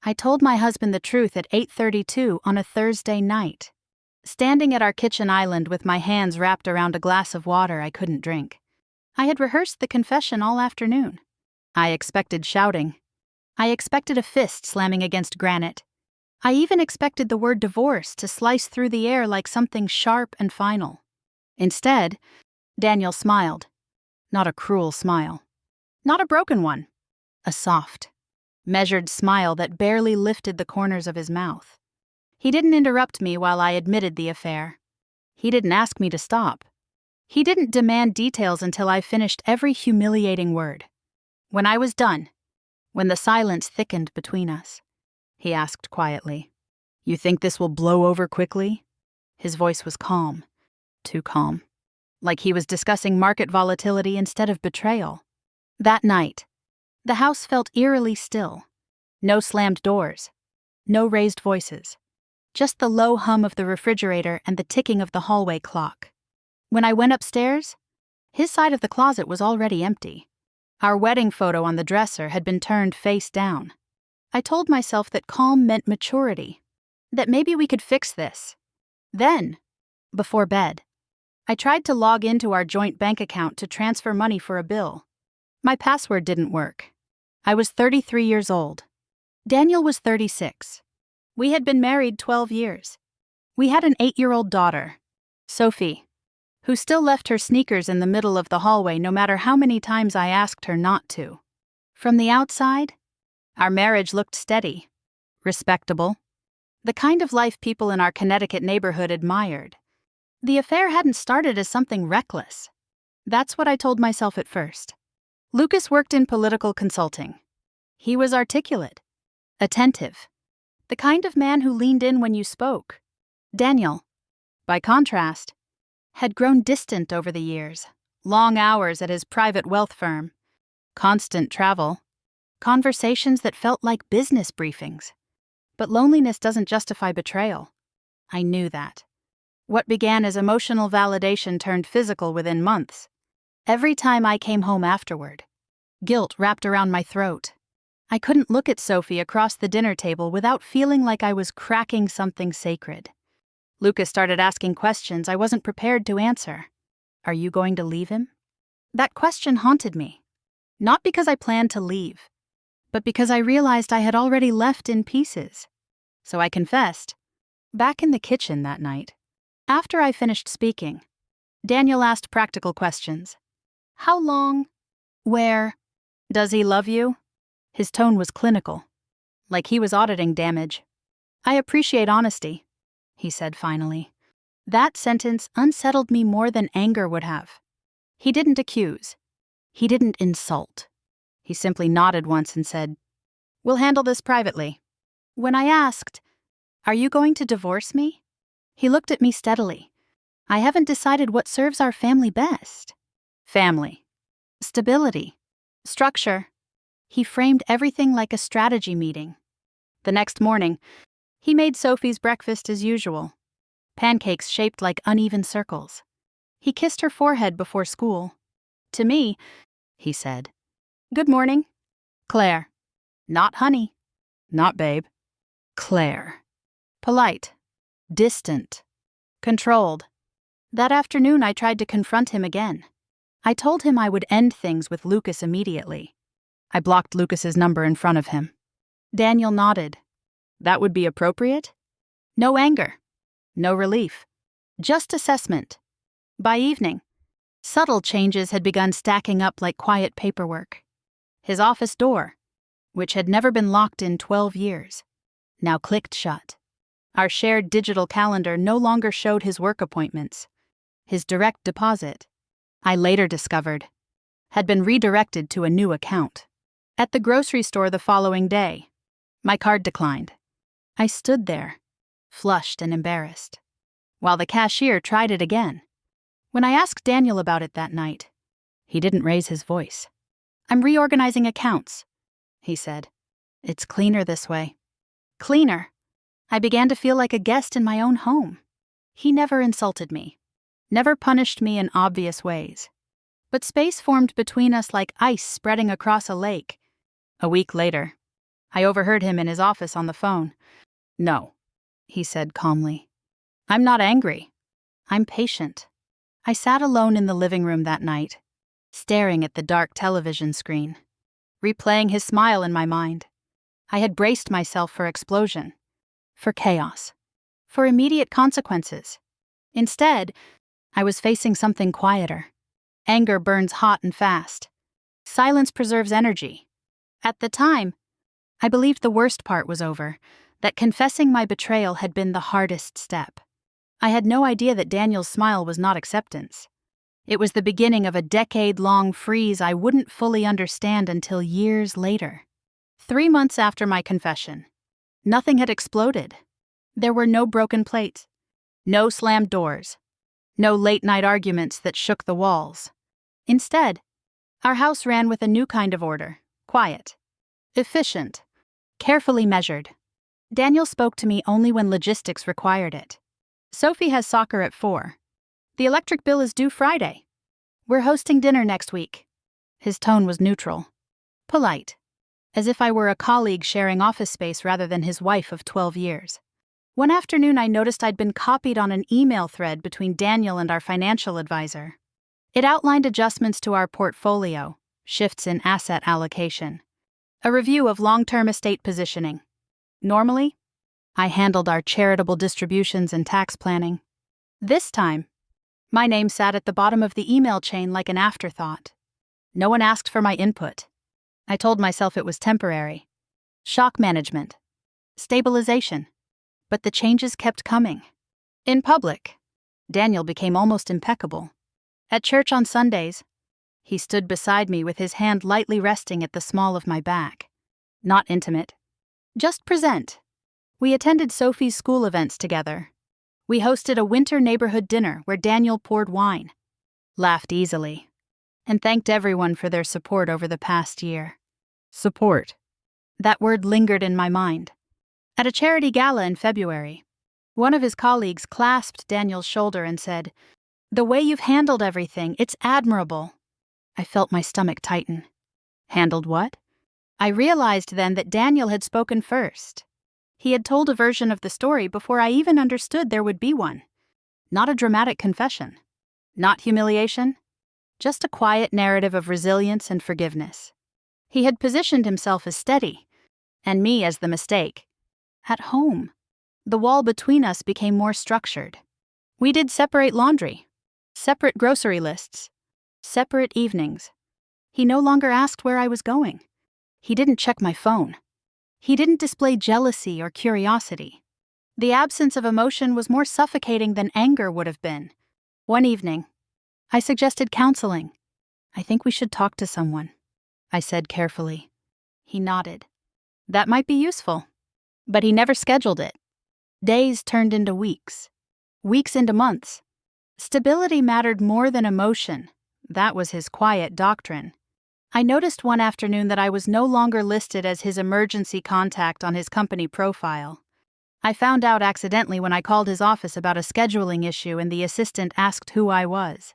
I told my husband the truth at 8:32 on a Thursday night, standing at our kitchen island with my hands wrapped around a glass of water I couldn't drink. I had rehearsed the confession all afternoon. I expected shouting. I expected a fist slamming against granite. I even expected the word divorce to slice through the air like something sharp and final. Instead, Daniel smiled. Not a cruel smile. Not a broken one. A soft, measured smile that barely lifted the corners of his mouth. He didn't interrupt me while I admitted the affair. He didn't ask me to stop. He didn't demand details until I finished every humiliating word. When I was done, when the silence thickened between us, he asked quietly, "You think this will blow over quickly?" His voice was calm. Too calm. Like he was discussing market volatility instead of betrayal. That night, the house felt eerily still. No slammed doors. No raised voices. Just the low hum of the refrigerator and the ticking of the hallway clock. When I went upstairs, his side of the closet was already empty. Our wedding photo on the dresser had been turned face down. I told myself that calm meant maturity, that maybe we could fix this. Then, before bed, I tried to log into our joint bank account to transfer money for a bill. My password didn't work. I was 33 years old. Daniel was 36. We had been married 12 years. We had an 8-year-old daughter, Sophie, who still left her sneakers in the middle of the hallway no matter how many times I asked her not to. From the outside, our marriage looked steady, respectable, the kind of life people in our Connecticut neighborhood admired. The affair hadn't started as something reckless. That's what I told myself at first. Lucas worked in political consulting. He was articulate, attentive, the kind of man who leaned in when you spoke. Daniel, by contrast, had grown distant over the years. Long hours at his private wealth firm, constant travel, conversations that felt like business briefings. But loneliness doesn't justify betrayal. I knew that. What began as emotional validation turned physical within months. Every time I came home afterward, guilt wrapped around my throat. I couldn't look at Sophie across the dinner table without feeling like I was cracking something sacred. Lucas started asking questions I wasn't prepared to answer. Are you going to leave him? That question haunted me. Not because I planned to leave, but because I realized I had already left in pieces. So I confessed. Back in the kitchen that night, after I finished speaking, Daniel asked practical questions. How long? Where? Does he love you? His tone was clinical, like he was auditing damage. I appreciate honesty, he said finally. That sentence unsettled me more than anger would have. He didn't accuse. He didn't insult. He simply nodded once and said, "We'll handle this privately." When I asked, "Are you going to divorce me?" he looked at me steadily. "I haven't decided what serves our family best." Family. Stability. Structure. He framed everything like a strategy meeting. The next morning, he made Sophie's breakfast as usual. Pancakes shaped like uneven circles. He kissed her forehead before school. To me, he said, "Good morning, Claire." Not honey. Not babe. Claire. Polite. Distant. Controlled. That afternoon I tried to confront him again. I told him I would end things with Lucas immediately. I blocked Lucas's number in front of him. Daniel nodded. That would be appropriate? No anger. No relief. Just assessment. By evening, subtle changes had begun stacking up like quiet paperwork. His office door, which had never been locked in 12 years, now clicked shut. Our shared digital calendar no longer showed his work appointments. His direct deposit, I later discovered, had been redirected to a new account. At the grocery store the following day, my card declined. I stood there, flushed and embarrassed, while the cashier tried it again. When I asked Daniel about it that night, he didn't raise his voice. "I'm reorganizing accounts," he said. "It's cleaner this way." Cleaner. I began to feel like a guest in my own home. He never insulted me, never punished me in obvious ways. But space formed between us like ice spreading across a lake. A week later, I overheard him in his office on the phone. "No," he said calmly. "I'm not angry. I'm patient." I sat alone in the living room that night, staring at the dark television screen, replaying his smile in my mind. I had braced myself for explosion, for chaos, for immediate consequences. Instead, I was facing something quieter. Anger burns hot and fast. Silence preserves energy. At the time, I believed the worst part was over, that confessing my betrayal had been the hardest step. I had no idea that Daniel's smile was not acceptance. It was the beginning of a decade-long freeze I wouldn't fully understand until years later. 3 months after my confession, nothing had exploded. There were no broken plates, no slammed doors, no late-night arguments that shook the walls. Instead, our house ran with a new kind of order: quiet, efficient, carefully measured. Daniel spoke to me only when logistics required it. "Sophie has soccer at 4. The electric bill is due Friday. We're hosting dinner next week." His tone was neutral, polite, as if I were a colleague sharing office space rather than his wife of 12 years. One afternoon, I noticed I'd been copied on an email thread between Daniel and our financial advisor. It outlined adjustments to our portfolio, shifts in asset allocation, a review of long-term estate positioning. Normally, I handled our charitable distributions and tax planning. This time, my name sat at the bottom of the email chain like an afterthought. No one asked for my input. I told myself it was temporary. Shock management. Stabilization. But the changes kept coming. In public, Daniel became almost impeccable. At church on Sundays, he stood beside me with his hand lightly resting at the small of my back. Not intimate. Just present. We attended Sophie's school events together. We hosted a winter neighborhood dinner where Daniel poured wine, laughed easily, and thanked everyone for their support over the past year. Support. That word lingered in my mind. At a charity gala in February, one of his colleagues clasped Daniel's shoulder and said, "The way you've handled everything, it's admirable." I felt my stomach tighten. Handled what? I realized then that Daniel had spoken first. He had told a version of the story before I even understood there would be one. Not a dramatic confession. Not humiliation. Just a quiet narrative of resilience and forgiveness. He had positioned himself as steady, and me as the mistake. At home, the wall between us became more structured. We did separate laundry, separate grocery lists, separate evenings. He no longer asked where I was going. He didn't check my phone. He didn't display jealousy or curiosity. The absence of emotion was more suffocating than anger would have been. One evening, I suggested counseling. "I think we should talk to someone," I said carefully. He nodded. That might be useful. But he never scheduled it. Days turned into weeks. Weeks into months. Stability mattered more than emotion. That was his quiet doctrine. I noticed one afternoon that I was no longer listed as his emergency contact on his company profile. I found out accidentally when I called his office about a scheduling issue and the assistant asked who I was.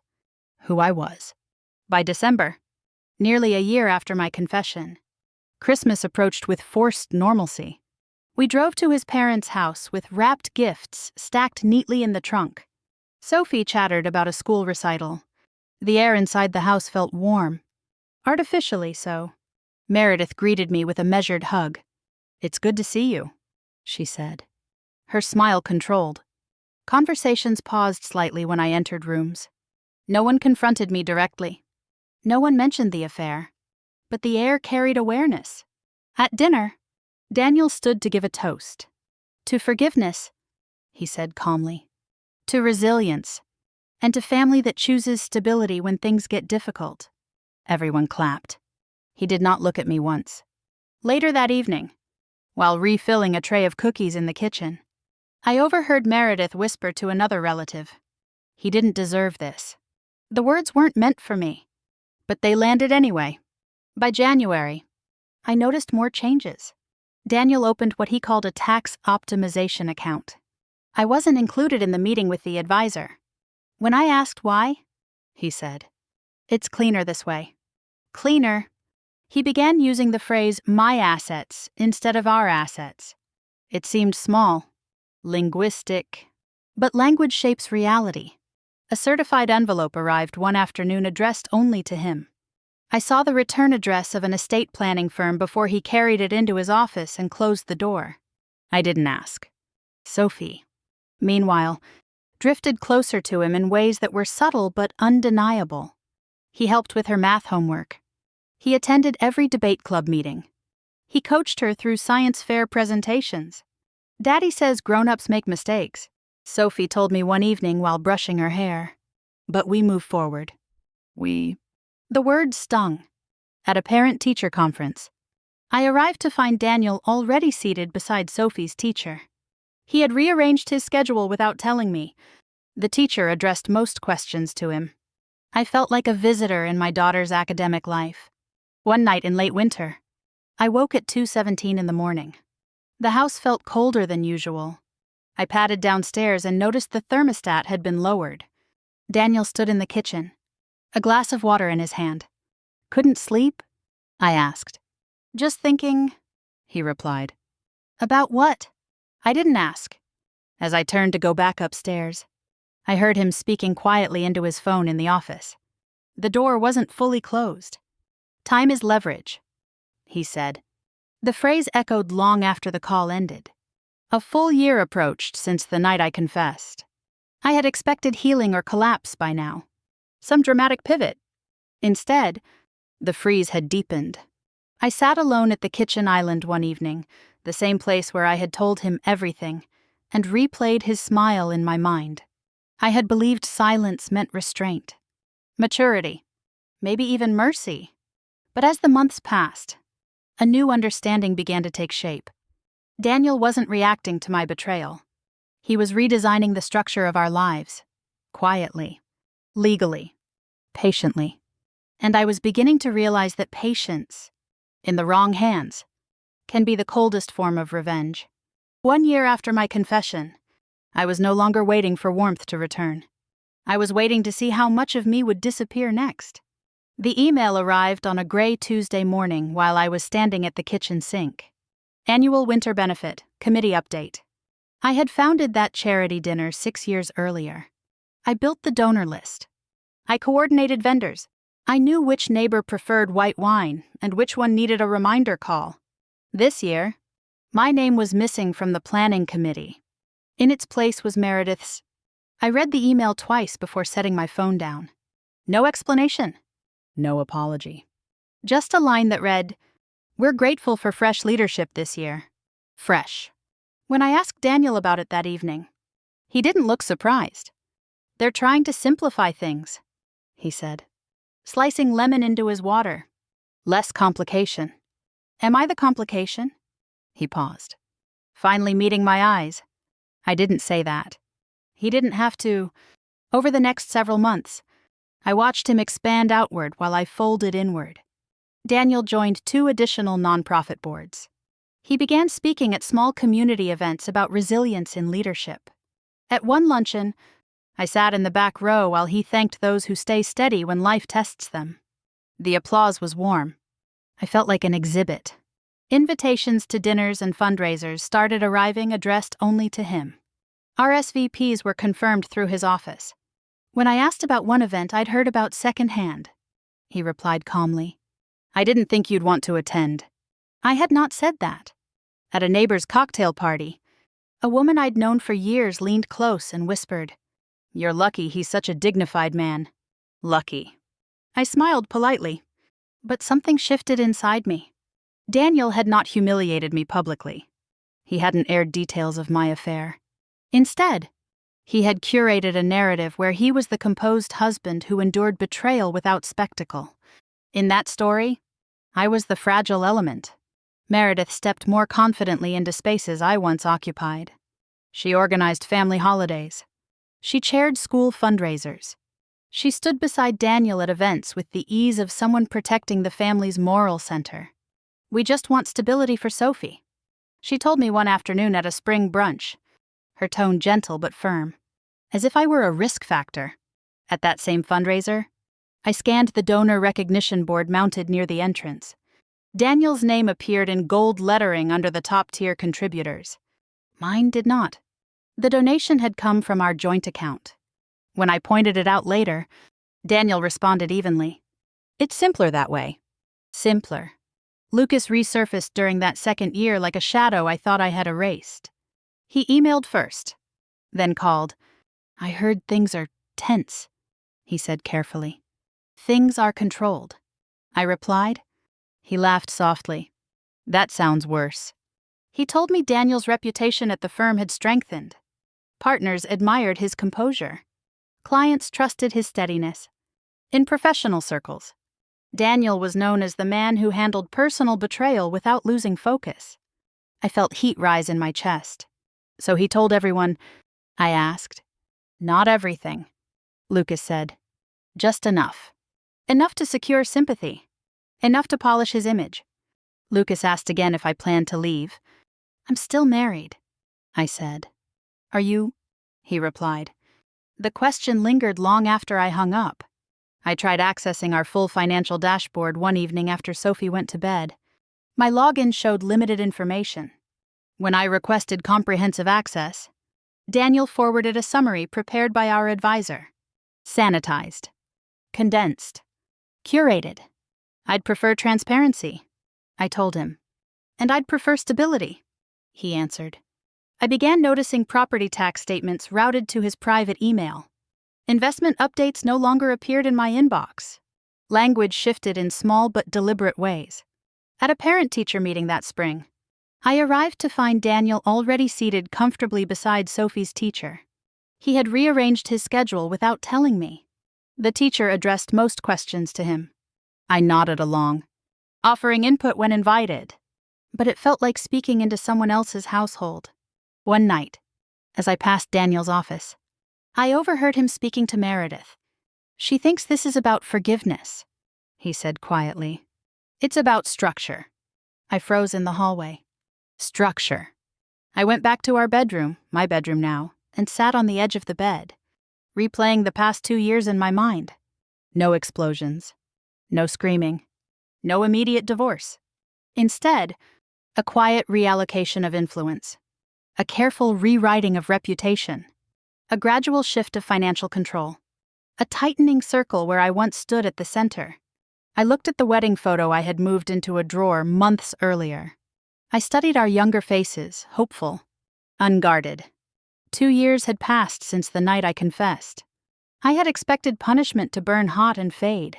Who I was. By December, nearly a year after my confession, Christmas approached with forced normalcy. We drove to his parents' house with wrapped gifts stacked neatly in the trunk. Sophie chattered about a school recital. The air inside the house felt warm. Artificially so. Meredith greeted me with a measured hug. "It's good to see you," she said. Her smile controlled. Conversations paused slightly when I entered rooms. No one confronted me directly. No one mentioned the affair. But the air carried awareness. At dinner, Daniel stood to give a toast. "To forgiveness," he said calmly. "To resilience. And to family that chooses stability when things get difficult." Everyone clapped. He did not look at me once. Later that evening, while refilling a tray of cookies in the kitchen, I overheard Meredith whisper to another relative, "He didn't deserve this." The words weren't meant for me, but they landed anyway. By January, I noticed more changes. Daniel opened what he called a tax optimization account. I wasn't included in the meeting with the advisor. When I asked why, he said, "It's cleaner this way." Cleaner, He began using the phrase my assets instead of our assets. It seemed small, linguistic, but language shapes reality. A certified envelope arrived one afternoon addressed only to him. I saw the return address of an estate planning firm before he carried it into his office and closed the door. I didn't ask. Sophie, meanwhile, drifted closer to him in ways that were subtle but undeniable. He helped with her math homework. He attended every debate club meeting. He coached her through science fair presentations. Daddy says grown-ups make mistakes, Sophie told me one evening while brushing her hair. But we move forward. The word stung. At a parent-teacher conference, I arrived to find Daniel already seated beside Sophie's teacher. He had rearranged his schedule without telling me. The teacher addressed most questions to him. I felt like a visitor in my daughter's academic life. One night in late winter, I woke at 2:17 in the morning. The house felt colder than usual. I padded downstairs and noticed the thermostat had been lowered. Daniel stood in the kitchen, a glass of water in his hand. Couldn't sleep? I asked. Just thinking, he replied. About what? I didn't ask. As I turned to go back upstairs, I heard him speaking quietly into his phone in the office. The door wasn't fully closed. Time is leverage, he said. The phrase echoed long after the call ended. A full year approached since the night I confessed. I had expected healing or collapse by now. Some dramatic pivot. Instead, the freeze had deepened. I sat alone at the kitchen island one evening, the same place where I had told him everything, and replayed his smile in my mind. I had believed silence meant restraint, maturity, maybe even mercy. But as the months passed, a new understanding began to take shape. Daniel wasn't reacting to my betrayal. He was redesigning the structure of our lives, quietly, legally, patiently. And I was beginning to realize that patience, in the wrong hands, can be the coldest form of revenge. 1 year after my confession, I was no longer waiting for warmth to return. I was waiting to see how much of me would disappear next. The email arrived on a gray Tuesday morning while I was standing at the kitchen sink. Annual Winter Benefit, Committee Update. I had founded that charity dinner 6 years earlier. I built the donor list. I coordinated vendors. I knew which neighbor preferred white wine and which one needed a reminder call. This year, my name was missing from the planning committee. In its place was Meredith's. I read the email twice before setting my phone down. No explanation. No apology. Just a line that read, "We're grateful for fresh leadership this year." Fresh. When I asked Daniel about it that evening, he didn't look surprised. "They're trying to simplify things," he said, slicing lemon into his water. Less complication. Am I the complication? He paused, finally meeting my eyes. I didn't say that. He didn't have to. Over the next several months, I watched him expand outward while I folded inward. Daniel joined 2 additional nonprofit boards. He began speaking at small community events about resilience in leadership. At one luncheon, I sat in the back row while he thanked those who stay steady when life tests them. The applause was warm. I felt like an exhibit. Invitations to dinners and fundraisers started arriving addressed only to him. RSVPs were confirmed through his office. When I asked about one event I'd heard about secondhand, he replied calmly, "I didn't think you'd want to attend." I had not said that. At a neighbor's cocktail party, a woman I'd known for years leaned close and whispered, "You're lucky he's such a dignified man." Lucky. I smiled politely, but something shifted inside me. Daniel had not humiliated me publicly. He hadn't aired details of my affair. Instead, he had curated a narrative where he was the composed husband who endured betrayal without spectacle. In that story, I was the fragile element. Meredith stepped more confidently into spaces I once occupied. She organized family holidays. She chaired school fundraisers. She stood beside Daniel at events with the ease of someone protecting the family's moral center. "We just want stability for Sophie," she told me one afternoon at a spring brunch, her tone gentle but firm, as if I were a risk factor. At that same fundraiser, I scanned the donor recognition board mounted near the entrance. Daniel's name appeared in gold lettering under the top-tier contributors. Mine did not. The donation had come from our joint account. When I pointed it out later, Daniel responded evenly. It's simpler that way. Simpler. Lucas resurfaced during that second year like a shadow I thought I had erased. He emailed first, then called. I heard things are tense, he said carefully. Things are controlled. I replied. He laughed softly. That sounds worse. He told me Daniel's reputation at the firm had strengthened. Partners admired his composure. Clients trusted his steadiness. In professional circles, Daniel was known as the man who handled personal betrayal without losing focus. I felt heat rise in my chest. So he told everyone, I asked. Not everything, Lucas said. Just enough. Enough to secure sympathy. Enough to polish his image. Lucas asked again if I planned to leave. I'm still married, I said. Are you? He replied. The question lingered long after I hung up. I tried accessing our full financial dashboard one evening after Sophie went to bed. My login showed limited information. When I requested comprehensive access, Daniel forwarded a summary prepared by our advisor. Sanitized. Condensed. Curated. I'd prefer transparency, I told him. And I'd prefer stability, he answered. I began noticing property tax statements routed to his private email. Investment updates no longer appeared in my inbox. Language shifted in small but deliberate ways. At a parent-teacher meeting that spring, I arrived to find Daniel already seated comfortably beside Sophie's teacher. He had rearranged his schedule without telling me. The teacher addressed most questions to him. I nodded along, offering input when invited, but it felt like speaking into someone else's household. One night, as I passed Daniel's office, I overheard him speaking to Meredith. She thinks this is about forgiveness, he said quietly. It's about structure. I froze in the hallway. Structure. I went back to our bedroom, my bedroom now, and sat on the edge of the bed, replaying the past 2 years in my mind. No explosions. No screaming. No immediate divorce. Instead, a quiet reallocation of influence. A careful rewriting of reputation. A gradual shift of financial control. A tightening circle where I once stood at the center. I looked at the wedding photo I had moved into a drawer months earlier. I studied our younger faces, hopeful, unguarded. 2 years had passed since the night I confessed. I had expected punishment to burn hot and fade.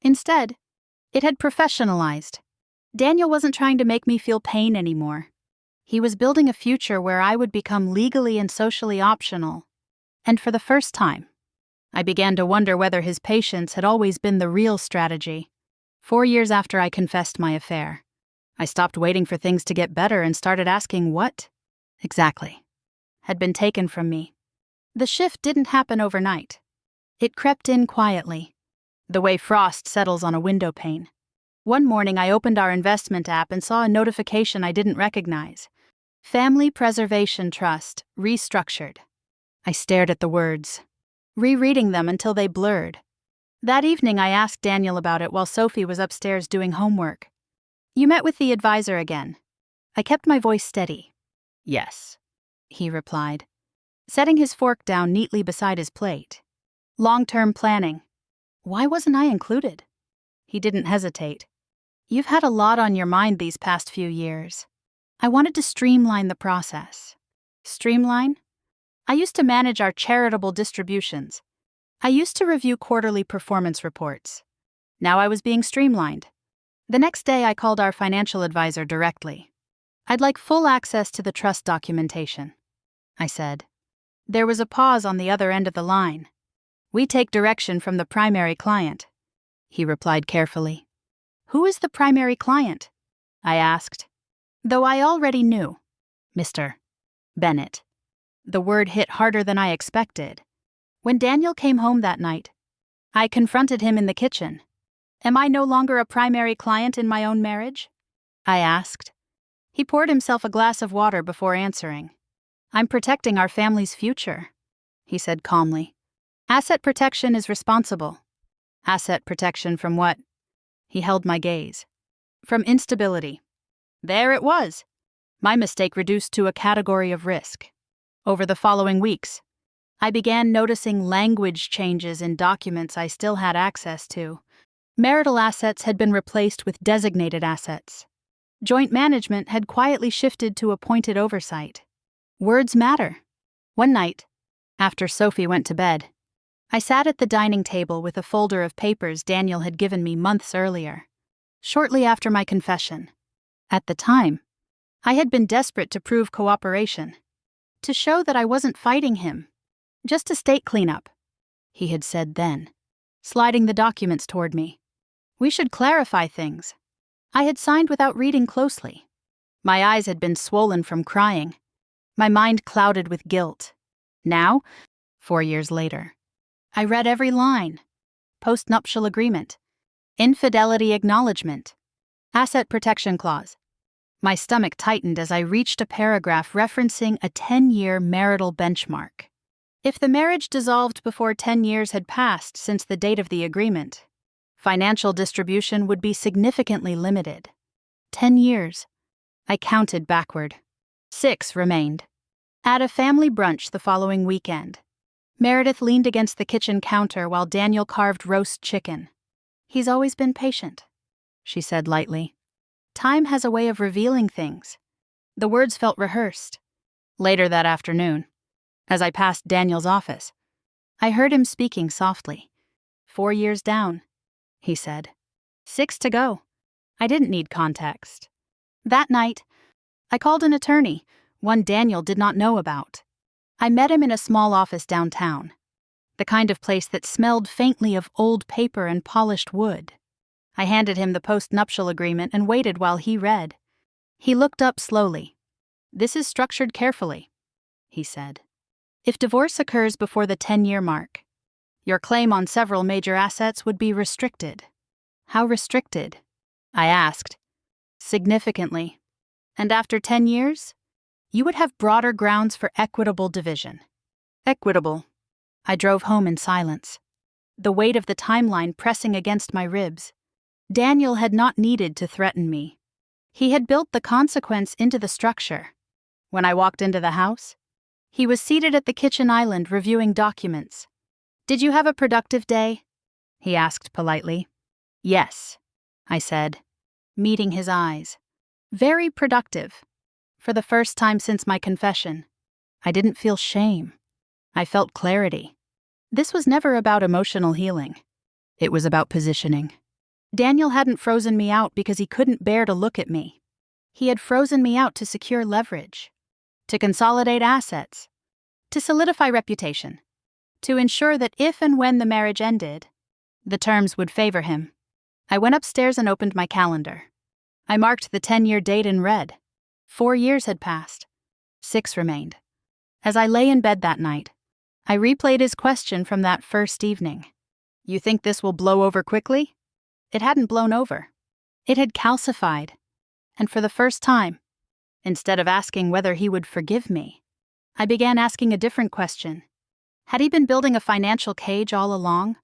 Instead, it had professionalized. Daniel wasn't trying to make me feel pain anymore. He was building a future where I would become legally and socially optional. And for the first time, I began to wonder whether his patience had always been the real strategy. 4 years after I confessed my affair, I stopped waiting for things to get better and started asking what, exactly, had been taken from me. The shift didn't happen overnight. It crept in quietly, the way frost settles on a window pane. One morning I opened our investment app and saw a notification I didn't recognize. Family Preservation Trust, restructured. I stared at the words, rereading them until they blurred. That evening I asked Daniel about it while Sophie was upstairs doing homework. You met with the advisor again. I kept my voice steady. Yes, he replied, setting his fork down neatly beside his plate. Long-term planning. Why wasn't I included? He didn't hesitate. You've had a lot on your mind these past few years. I wanted to streamline the process. Streamline? I used to manage our charitable distributions. I used to review quarterly performance reports. Now I was being streamlined. The next day I called our financial advisor directly. I'd like full access to the trust documentation, I said. There was a pause on the other end of the line. We take direction from the primary client, he replied carefully. Who is the primary client? I asked. Though I already knew. Mr. Bennett. The word hit harder than I expected. When Daniel came home that night, I confronted him in the kitchen. Am I no longer a primary client in my own marriage? I asked. He poured himself a glass of water before answering. I'm protecting our family's future, he said calmly. Asset protection is responsible. Asset protection from what? He held my gaze. from instability. There it was. My mistake reduced to a category of risk. Over the following weeks, I began noticing language changes in documents I still had access to. Marital assets had been replaced with designated assets. Joint management had quietly shifted to appointed oversight. Words matter. One night, after Sophie went to bed, I sat at the dining table with a folder of papers Daniel had given me months earlier, shortly after my confession. At the time, I had been desperate to prove cooperation, to show that I wasn't fighting him. Just a state cleanup, he had said then, sliding the documents toward me. We should clarify things. I had signed without reading closely. My eyes had been swollen from crying, my mind clouded with guilt. Now, 4 years later, I read every line. Postnuptial agreement, infidelity acknowledgement, asset protection clause. My stomach tightened as I reached a paragraph referencing a 10-year marital benchmark. If the marriage dissolved before 10 years had passed since the date of the agreement, financial distribution would be significantly limited. 10 years. I counted backward. 6 remained. At a family brunch the following weekend, Meredith leaned against the kitchen counter while Daniel carved roast chicken. He's always been patient, she said lightly. Time has a way of revealing things. The words felt rehearsed. Later that afternoon, as I passed Daniel's office, I heard him speaking softly. 4 years down, he said. 6 to go. I didn't need context. That night, I called an attorney, one Daniel did not know about. I met him in a small office downtown, the kind of place that smelled faintly of old paper and polished wood. I handed him the postnuptial agreement and waited while he read. He looked up slowly. This is structured carefully, he said. If divorce occurs before the 10-year mark, your claim on several major assets would be restricted. How restricted? I asked. Significantly. And after 10 years, you would have broader grounds for equitable division. Equitable. I drove home in silence, the weight of the timeline pressing against my ribs. Daniel had not needed to threaten me. He had built the consequence into the structure. When I walked into the house, he was seated at the kitchen island reviewing documents. Did you have a productive day? He asked politely. Yes, I said, meeting his eyes. Very productive. For the first time since my confession, I didn't feel shame. I felt clarity. This was never about emotional healing. It was about positioning. Daniel hadn't frozen me out because he couldn't bear to look at me. He had frozen me out to secure leverage, to consolidate assets, to solidify reputation, to ensure that if and when the marriage ended, the terms would favor him. I went upstairs and opened my calendar. I marked the 10-year date in red. 4 years had passed. 6 remained. As I lay in bed that night, I replayed his question from that first evening. You think this will blow over quickly? It hadn't blown over. It had calcified. And for the first time, instead of asking whether he would forgive me, I began asking a different question. Had he been building a financial cage all along?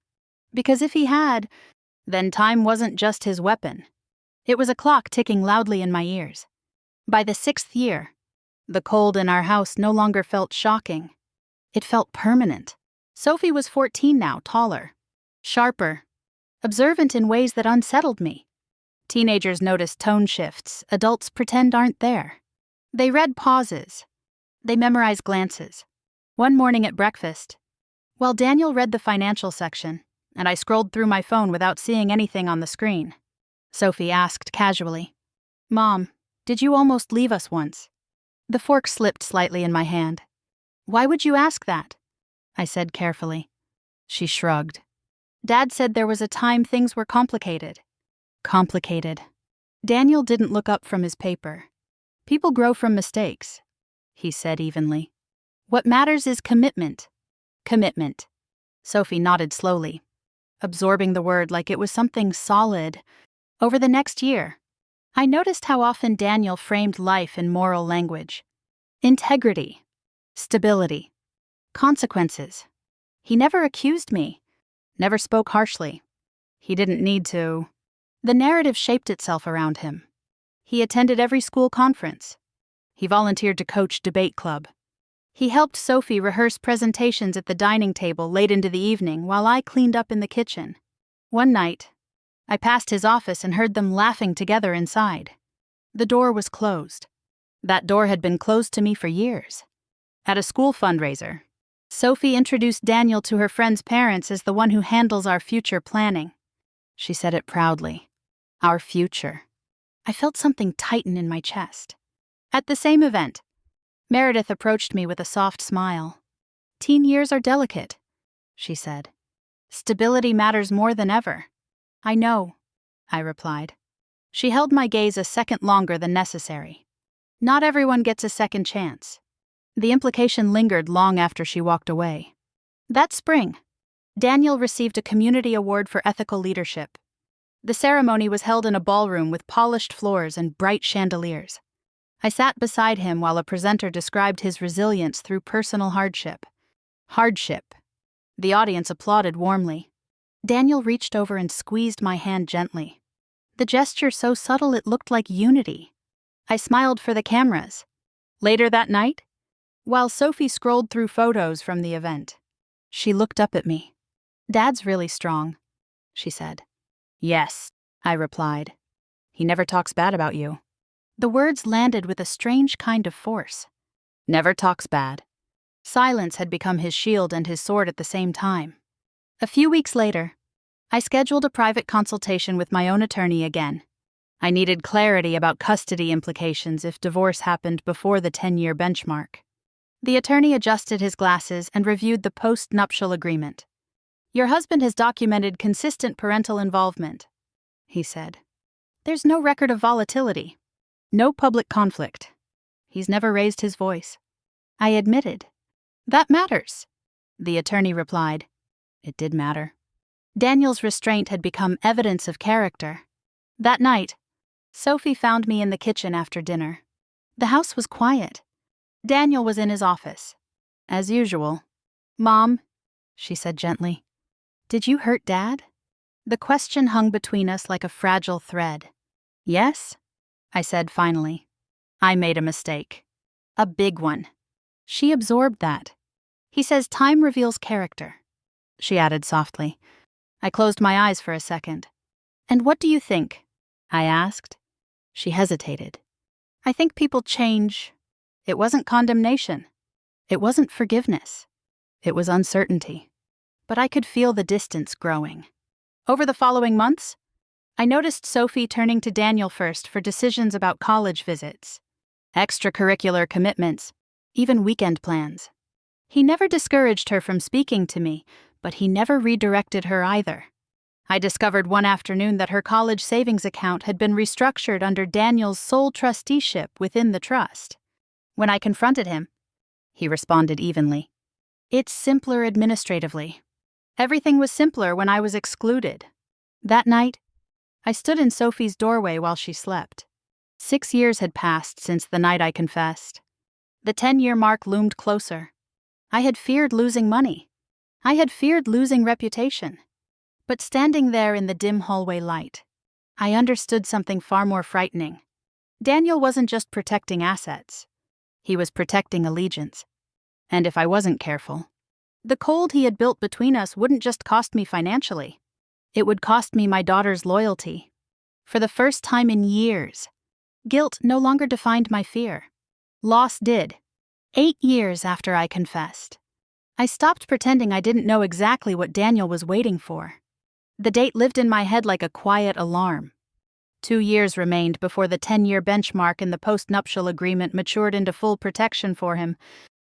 Because if he had, then time wasn't just his weapon. It was a clock ticking loudly in my ears. By the 6th year, the cold in our house no longer felt shocking. It felt permanent. Sophie was 14 now, taller, sharper, observant in ways that unsettled me. Teenagers notice tone shifts adults pretend aren't there. They read pauses. They memorize glances. One morning at breakfast, while Daniel read the financial section, and I scrolled through my phone without seeing anything on the screen, Sophie asked casually, Mom, did you almost leave us once? The fork slipped slightly in my hand. Why would you ask that? I said carefully. She shrugged. Dad said there was a time things were complicated. Complicated. Daniel didn't look up from his paper. People grow from mistakes, he said evenly. What matters is commitment. Commitment. Sophie nodded slowly, absorbing the word like it was something solid. Over the next year, I noticed how often Daniel framed life in moral language. Integrity. Stability. Consequences. He never accused me. Never spoke harshly. He didn't need to. The narrative shaped itself around him. He attended every school conference. He volunteered to coach debate club. He helped Sophie rehearse presentations at the dining table late into the evening while I cleaned up in the kitchen. One night, I passed his office and heard them laughing together inside. The door was closed. That door had been closed to me for years. At a school fundraiser, Sophie introduced Daniel to her friend's parents as the one who handles our future planning. She said it proudly. Our future. I felt something tighten in my chest. At the same event, Meredith approached me with a soft smile. "Teen years are delicate," she said. "Stability matters more than ever." "I know," I replied. She held my gaze a second longer than necessary. Not everyone gets a second chance. The implication lingered long after she walked away. That spring, Daniel received a community award for ethical leadership. The ceremony was held in a ballroom with polished floors and bright chandeliers. I sat beside him while a presenter described his resilience through personal hardship. Hardship. The audience applauded warmly. Daniel reached over and squeezed my hand gently. The gesture so subtle it looked like unity. I smiled for the cameras. Later that night, while Sophie scrolled through photos from the event, she looked up at me. "Dad's really strong," she said. "Yes," I replied. "He never talks bad about you." The words landed with a strange kind of force. Never talks bad. Silence had become his shield and his sword at the same time. A few weeks later, I scheduled a private consultation with my own attorney again. I needed clarity about custody implications if divorce happened before the 10-year benchmark. The attorney adjusted his glasses and reviewed the post-nuptial agreement. "Your husband has documented consistent parental involvement," he said. "There's no record of volatility. No public conflict. He's never raised his voice." I admitted. "That matters," the attorney replied. It did matter. Daniel's restraint had become evidence of character. That night, Sophie found me in the kitchen after dinner. The house was quiet. Daniel was in his office. As usual. "Mom," she said gently, "did you hurt Dad?" The question hung between us like a fragile thread. "Yes," I said finally. "I made a mistake. A big one." She absorbed that. "He says time reveals character," she added softly. I closed my eyes for a second. "And what do you think?" I asked. She hesitated. "I think people change." It wasn't condemnation. It wasn't forgiveness. It was uncertainty. But I could feel the distance growing. Over the following months, I noticed Sophie turning to Daniel first for decisions about college visits, extracurricular commitments, even weekend plans. He never discouraged her from speaking to me, but he never redirected her either. I discovered one afternoon that her college savings account had been restructured under Daniel's sole trusteeship within the trust. When I confronted him, he responded evenly. "It's simpler administratively. Everything was simpler when I was excluded." That night, I stood in Sophie's doorway while she slept. 6 years had passed since the night I confessed. The 10-year mark loomed closer. I had feared losing money. I had feared losing reputation. But standing there in the dim hallway light, I understood something far more frightening. Daniel wasn't just protecting assets. He was protecting allegiance. And if I wasn't careful, the cold he had built between us wouldn't just cost me financially. It would cost me my daughter's loyalty. For the first time in years, guilt no longer defined my fear. Loss did. 8 years after I confessed, I stopped pretending I didn't know exactly what Daniel was waiting for. The date lived in my head like a quiet alarm. 2 years remained before the 10-year benchmark in the post-nuptial agreement matured into full protection for him.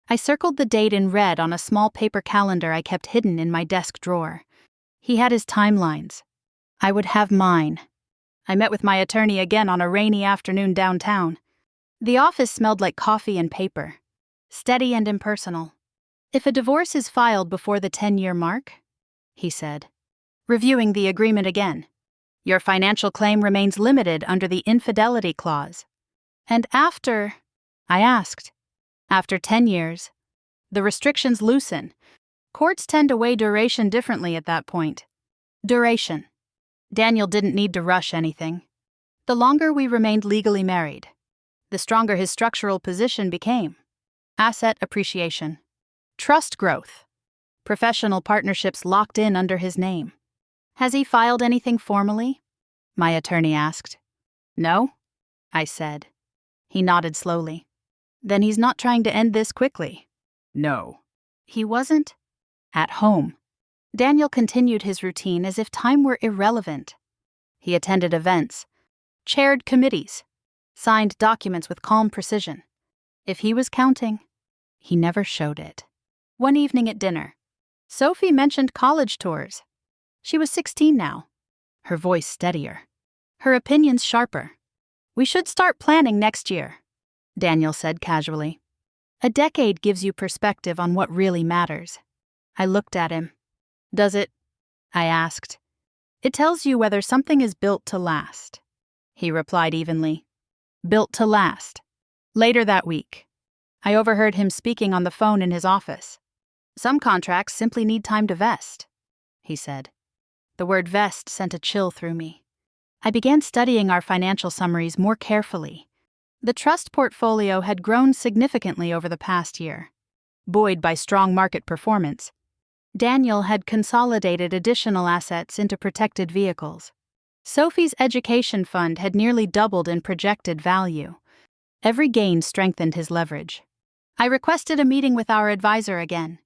I circled the date in red on a small paper calendar I kept hidden in my desk drawer. He had his timelines. I would have mine. I met with my attorney again on a rainy afternoon downtown. The office smelled like coffee and paper, steady and impersonal. "If a divorce is filed before the 10-year mark," he said, reviewing the agreement again, "your financial claim remains limited under the infidelity clause. And after," I asked, "after 10 years, the restrictions loosen. Courts tend to weigh duration differently at that point." Duration. Daniel didn't need to rush anything. The longer we remained legally married, the stronger his structural position became. Asset appreciation, trust growth, professional partnerships locked in under his name. Has he filed anything formally? My attorney asked. No, I said. He nodded slowly. Then he's not trying to end this quickly. No. He wasn't? At home. Daniel continued his routine as if time were irrelevant. He attended events, chaired committees, signed documents with calm precision. If he was counting, he never showed it. One evening at dinner, Sophie mentioned college tours. She was 16 now, her voice steadier, her opinions sharper. We should start planning next year, Daniel said casually. A decade gives you perspective on what really matters. I looked at him. Does it? I asked. It tells you whether something is built to last. He replied evenly. Built to last. Later that week, I overheard him speaking on the phone in his office. Some contracts simply need time to vest, he said. The word vest sent a chill through me. I began studying our financial summaries more carefully. The trust portfolio had grown significantly over the past year. Buoyed by strong market performance, Daniel had consolidated additional assets into protected vehicles. Sophie's education fund had nearly doubled in projected value. Every gain strengthened his leverage. I requested a meeting with our advisor again,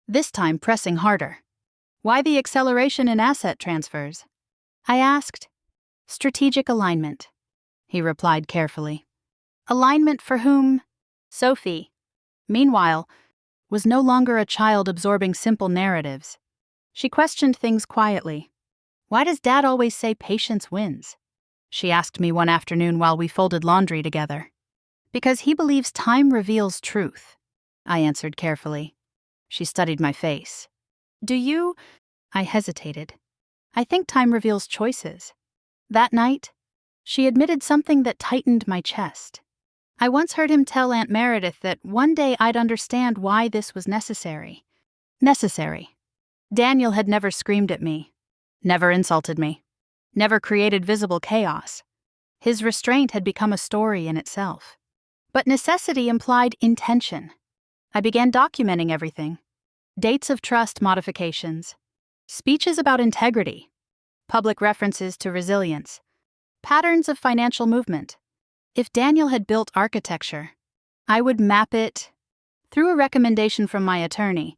this time pressing harder. Why the acceleration in asset transfers? I asked. Strategic alignment, he replied carefully. Alignment for whom? Sophie, meanwhile, was no longer a child absorbing simple narratives. She questioned things quietly. Why does Dad always say patience wins? She asked me one afternoon while we folded laundry together. Because he believes time reveals truth, I answered carefully. She studied my face. Do you? I hesitated. I think time reveals choices. That night, she admitted something that tightened my chest. I once heard him tell Aunt Meredith that one day I'd understand why this was necessary. Necessary. Daniel had never screamed at me, never insulted me, never created visible chaos. His restraint had become a story in itself. But necessity implied intention. I began documenting everything. Dates of trust modifications, speeches about integrity, public references to resilience, patterns of financial movement. If Daniel had built architecture, I would map it. Through a recommendation from my attorney,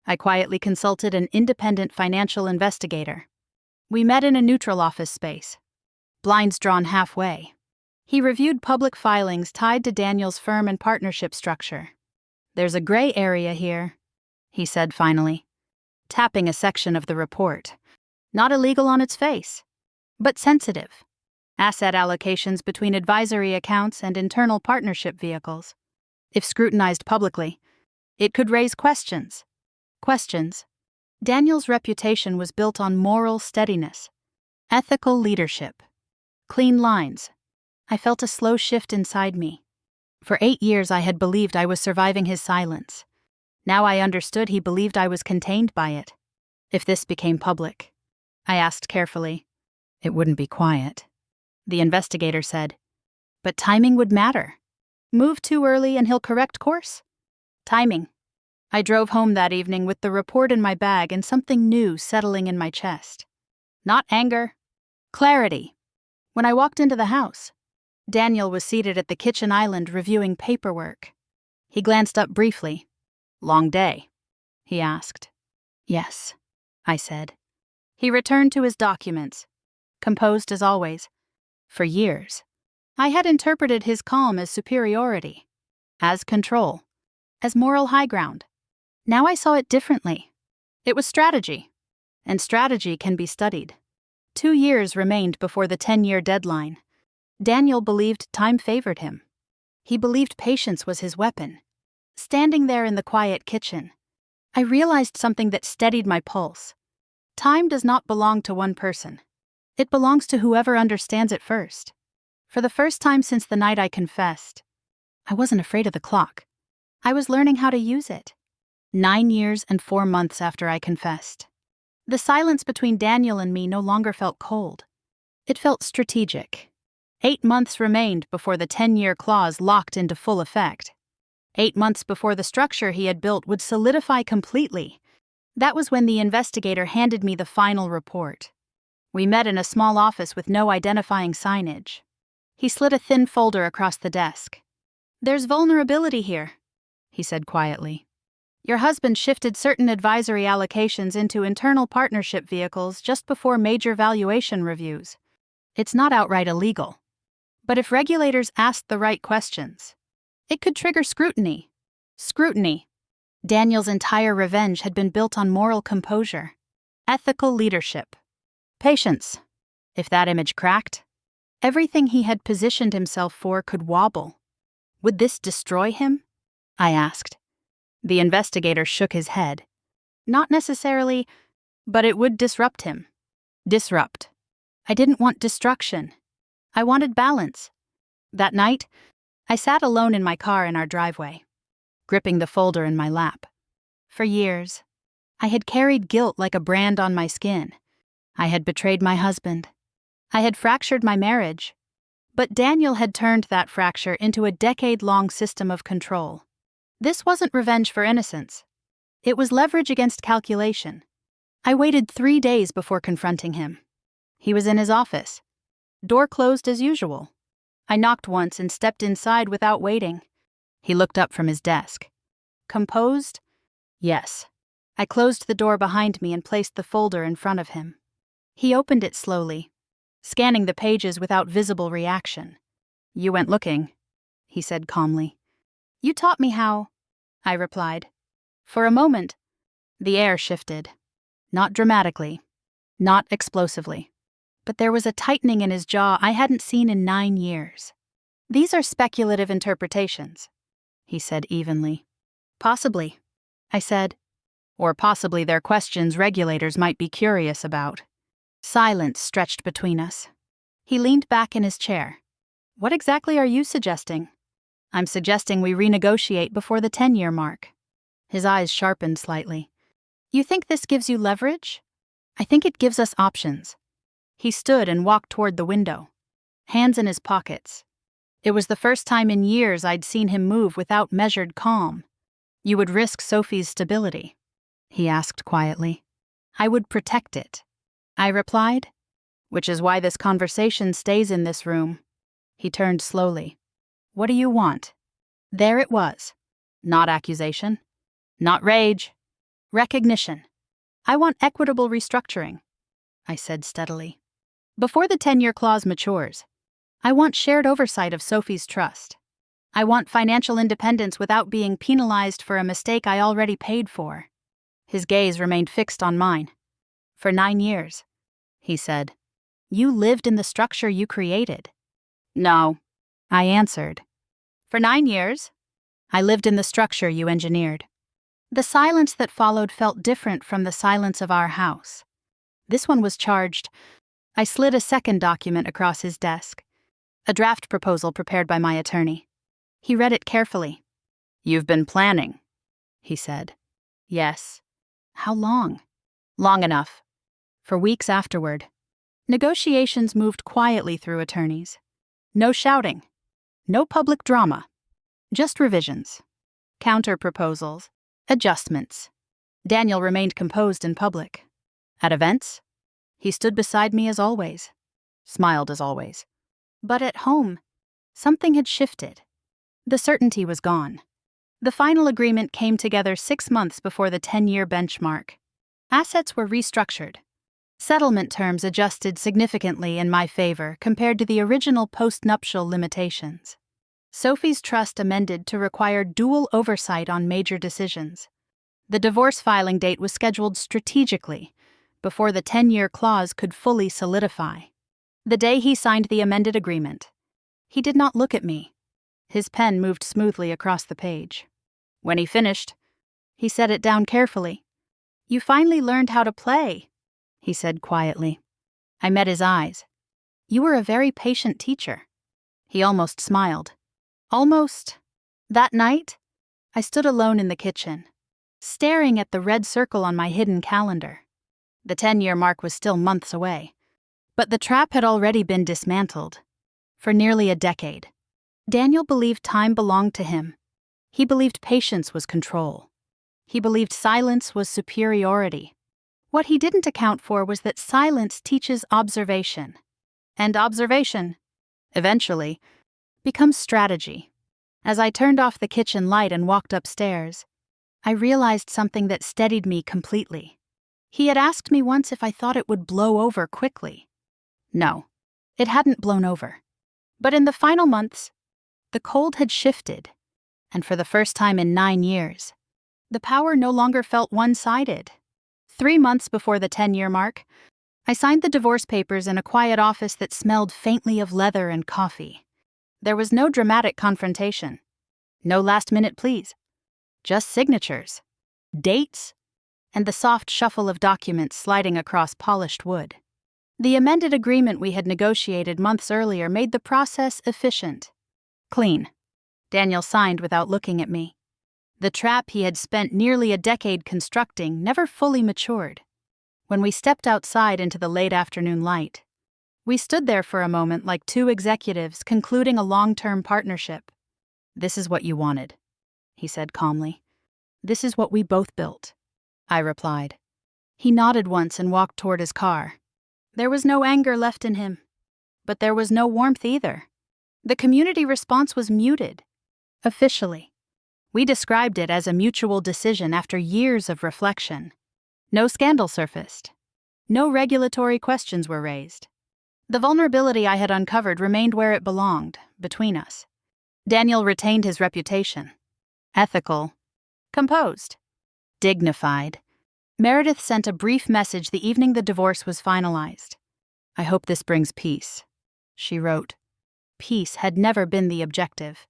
I quietly consulted an independent financial investigator. We met in a neutral office space, blinds drawn halfway. He reviewed public filings tied to Daniel's firm and partnership structure. There's a gray area here, he said finally, tapping a section of the report. Not illegal on its face, but sensitive. Asset allocations between advisory accounts and internal partnership vehicles. If scrutinized publicly, it could raise questions. Daniel's reputation was built on moral steadiness, ethical leadership, clean lines. I felt a slow shift inside me. For 8 years I had believed I was surviving his silence. Now I understood he believed I was contained by it. If this became public, I asked carefully, it wouldn't be quiet. The investigator said, but timing would matter. Move too early and he'll correct course? Timing. I drove home that evening with the report in my bag and something new settling in my chest. Not anger, clarity. When I walked into the house, Daniel was seated at the kitchen island reviewing paperwork. He glanced up briefly. Long day, he asked. Yes, I said. He returned to his documents, composed as always. For years, I had interpreted his calm as superiority, as control, as moral high ground. Now I saw it differently. It was strategy, and strategy can be studied. 2 years remained before the 10-year deadline. Daniel believed time favored him. He believed patience was his weapon. Standing there in the quiet kitchen, I realized something that steadied my pulse. Time does not belong to one person. It belongs to whoever understands it first. For the first time since the night I confessed, I wasn't afraid of the clock. I was learning how to use it. 9 years and 4 months after I confessed, The silence between Daniel and me no longer felt cold. It felt strategic. 8 months remained before the 10-year clause locked into full effect. 8 months before the structure he had built would solidify completely. That was when the investigator handed me the final report. We met in a small office with no identifying signage. He slid a thin folder across the desk. "There's vulnerability here," he said quietly. "Your husband shifted certain advisory allocations into internal partnership vehicles just before major valuation reviews. It's not outright illegal. But if regulators asked the right questions, it could trigger scrutiny. Scrutiny. Daniel's entire revenge had been built on moral composure, ethical leadership, patience. If that image cracked, everything he had positioned himself for could wobble. Would this destroy him? I asked. The investigator shook his head. Not necessarily, but it would disrupt him. Disrupt. I didn't want destruction. I wanted balance. That night, I sat alone in my car in our driveway, gripping the folder in my lap. For years, I had carried guilt like a brand on my skin. I had betrayed my husband. I had fractured my marriage. But Daniel had turned that fracture into a decade-long system of control. This wasn't revenge for innocence. It was leverage against calculation. I waited 3 days before confronting him. He was in his office. Door closed as usual. I knocked once and stepped inside without waiting. He looked up from his desk. Composed? Yes. I closed the door behind me and placed the folder in front of him. He opened it slowly, scanning the pages without visible reaction. "You went looking," he said calmly. "You taught me how," I replied. For a moment, the air shifted. Not dramatically, not explosively. But there was a tightening in his jaw I hadn't seen in 9 years. "These are speculative interpretations," he said evenly. "Possibly," I said. "Or possibly they're questions regulators might be curious about." Silence stretched between us. He leaned back in his chair. "What exactly are you suggesting?" "I'm suggesting we renegotiate before the 10-year mark." His eyes sharpened slightly. "You think this gives you leverage?" "I think it gives us options." He stood and walked toward the window, hands in his pockets. It was the first time in years I'd seen him move without measured calm. "You would risk Sophie's stability?" he asked quietly. "I would protect it," I replied. "Which is why this conversation stays in this room." He turned slowly. "What do you want?" There it was. Not accusation. Not rage. Recognition. "I want equitable restructuring," I said steadily. "Before the 10-year clause matures, I want shared oversight of Sophie's trust. I want financial independence without being penalized for a mistake I already paid for." His gaze remained fixed on mine. "For 9 years," he said, "you lived in the structure you created." "No," I answered. "For 9 years, I lived in the structure you engineered." The silence that followed felt different from the silence of our house. This one was charged. I slid a second document across his desk, a draft proposal prepared by my attorney. He read it carefully. "You've been planning," he said. "Yes." "How long?" "Long enough." For weeks afterward, negotiations moved quietly through attorneys. No shouting. No public drama. Just revisions. Counter-proposals. Adjustments. Daniel remained composed in public. At events, he stood beside me as always. Smiled as always. But at home, something had shifted. The certainty was gone. The final agreement came together 6 months before the 10-year benchmark. Assets were restructured. Settlement terms adjusted significantly in my favor compared to the original post-nuptial limitations. Sophie's trust amended to require dual oversight on major decisions. The divorce filing date was scheduled strategically, before the 10-year clause could fully solidify. The day he signed the amended agreement, he did not look at me. His pen moved smoothly across the page. When he finished, he set it down carefully. "You finally learned how to play," he said quietly. I met his eyes. "You were a very patient teacher." He almost smiled. Almost. That night, I stood alone in the kitchen, staring at the red circle on my hidden calendar. The 10-year mark was still months away. But the trap had already been dismantled. For nearly a decade, Daniel believed time belonged to him. He believed patience was control. He believed silence was superiority. What he didn't account for was that silence teaches observation. And observation, eventually, becomes strategy. As I turned off the kitchen light and walked upstairs, I realized something that steadied me completely. He had asked me once if I thought it would blow over quickly. No, it hadn't blown over. But in the final months, the cold had shifted, and for the first time in 9 years, the power no longer felt one-sided. 3 months before the 10-year mark, I signed the divorce papers in a quiet office that smelled faintly of leather and coffee. There was no dramatic confrontation. No last-minute pleas. Just signatures, dates, and the soft shuffle of documents sliding across polished wood. The amended agreement we had negotiated months earlier made the process efficient. Clean. Daniel signed without looking at me. The trap he had spent nearly a decade constructing never fully matured. When we stepped outside into the late afternoon light, we stood there for a moment like two executives concluding a long-term partnership. "This is what you wanted," he said calmly. "This is what we both built," I replied. He nodded once and walked toward his car. There was no anger left in him, but there was no warmth either. The community response was muted. Officially, we described it as a mutual decision after years of reflection. No scandal surfaced. No regulatory questions were raised. The vulnerability I had uncovered remained where it belonged, between us. Daniel retained his reputation. Ethical, composed, dignified. Meredith sent a brief message the evening the divorce was finalized. "I hope this brings peace," she wrote. Peace had never been the objective.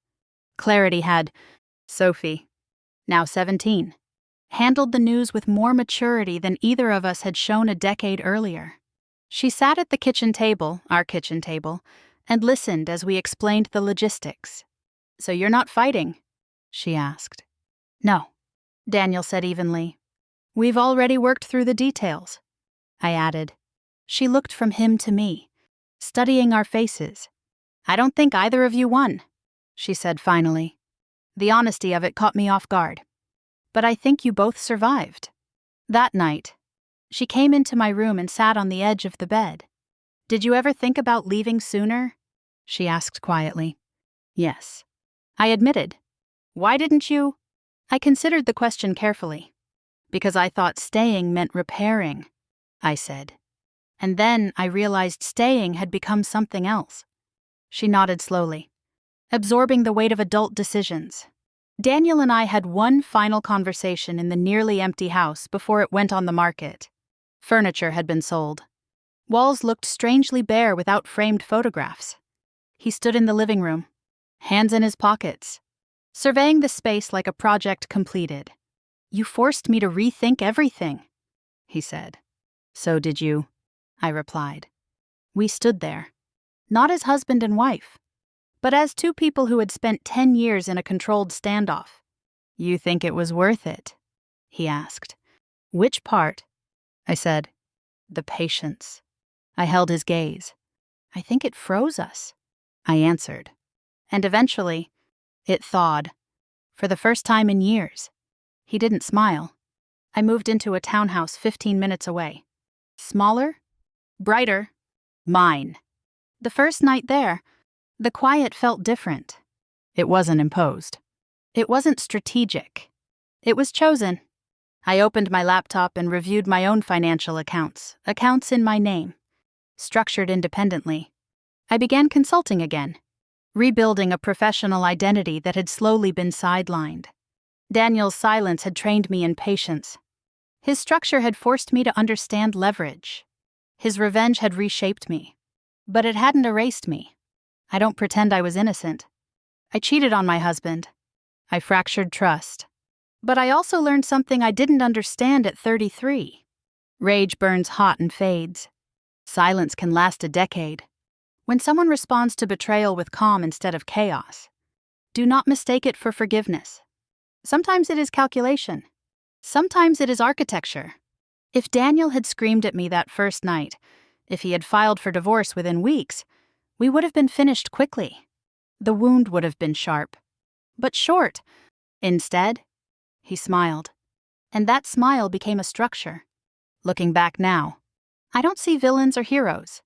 Clarity had. Sophie, now 17, handled the news with more maturity than either of us had shown a decade earlier. She sat at the kitchen table, our kitchen table, and listened as we explained the logistics. "So you're not fighting?" she asked. "No," Daniel said evenly. "We've already worked through the details," I added. She looked from him to me, studying our faces. "I don't think either of you won," she said finally. The honesty of it caught me off guard. "But I think you both survived." That night, she came into my room and sat on the edge of the bed. "Did you ever think about leaving sooner?" she asked quietly. "Yes," I admitted. "Why didn't you?" I considered the question carefully. "Because I thought staying meant repairing," I said. And then I realized staying had become something else. She nodded slowly, absorbing the weight of adult decisions. Daniel and I had one final conversation in the nearly empty house before it went on the market. Furniture had been sold. Walls looked strangely bare without framed photographs. He stood in the living room, hands in his pockets, surveying the space like a project completed. "You forced me to rethink everything," he said. "So did you," I replied. We stood there, not as husband and wife, but as two people who had spent 10 years in a controlled standoff. "You think it was worth it?" he asked. "Which part?" I said. "The patience." I held his gaze. "I think it froze us," I answered. And eventually, it thawed. For the first time in years. He didn't smile. I moved into a townhouse 15 minutes away. Smaller, brighter, mine. The first night there, the quiet felt different. It wasn't imposed. It wasn't strategic. It was chosen. I opened my laptop and reviewed my own financial accounts in my name, structured independently. I began consulting again, rebuilding a professional identity that had slowly been sidelined. Daniel's silence had trained me in patience. His structure had forced me to understand leverage. His revenge had reshaped me. But it hadn't erased me. I don't pretend I was innocent. I cheated on my husband. I fractured trust. But I also learned something I didn't understand at 33. Rage burns hot and fades. Silence can last a decade. When someone responds to betrayal with calm instead of chaos, do not mistake it for forgiveness. Sometimes it is calculation. Sometimes it is architecture. If Daniel had screamed at me that first night, if he had filed for divorce within weeks, we would have been finished quickly. The wound would have been sharp, but short. Instead, he smiled, and that smile became a structure. Looking back now, I don't see villains or heroes.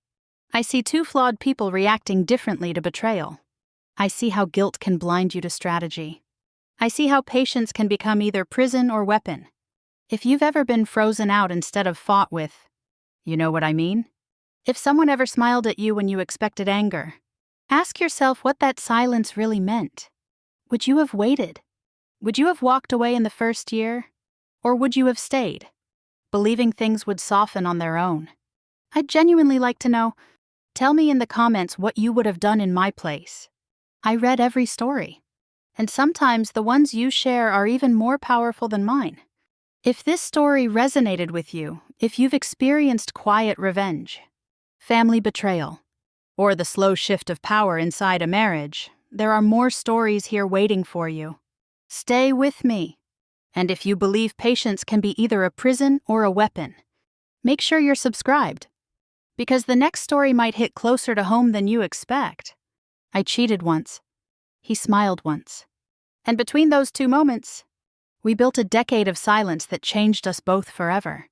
I see two flawed people reacting differently to betrayal. I see how guilt can blind you to strategy. I see how patience can become either prison or weapon. If you've ever been frozen out instead of fought with, you know what I mean? If someone ever smiled at you when you expected anger, ask yourself what that silence really meant. Would you have waited? Would you have walked away in the first year? Or would you have stayed, believing things would soften on their own? I'd genuinely like to know. Tell me in the comments what you would have done in my place. I read every story, and sometimes the ones you share are even more powerful than mine. If this story resonated with you, if you've experienced quiet revenge, family betrayal, or the slow shift of power inside a marriage, there are more stories here waiting for you. Stay with me. And if you believe patience can be either a prison or a weapon, make sure you're subscribed, because the next story might hit closer to home than you expect. I cheated once. He smiled once. And between those two moments, we built a decade of silence that changed us both forever.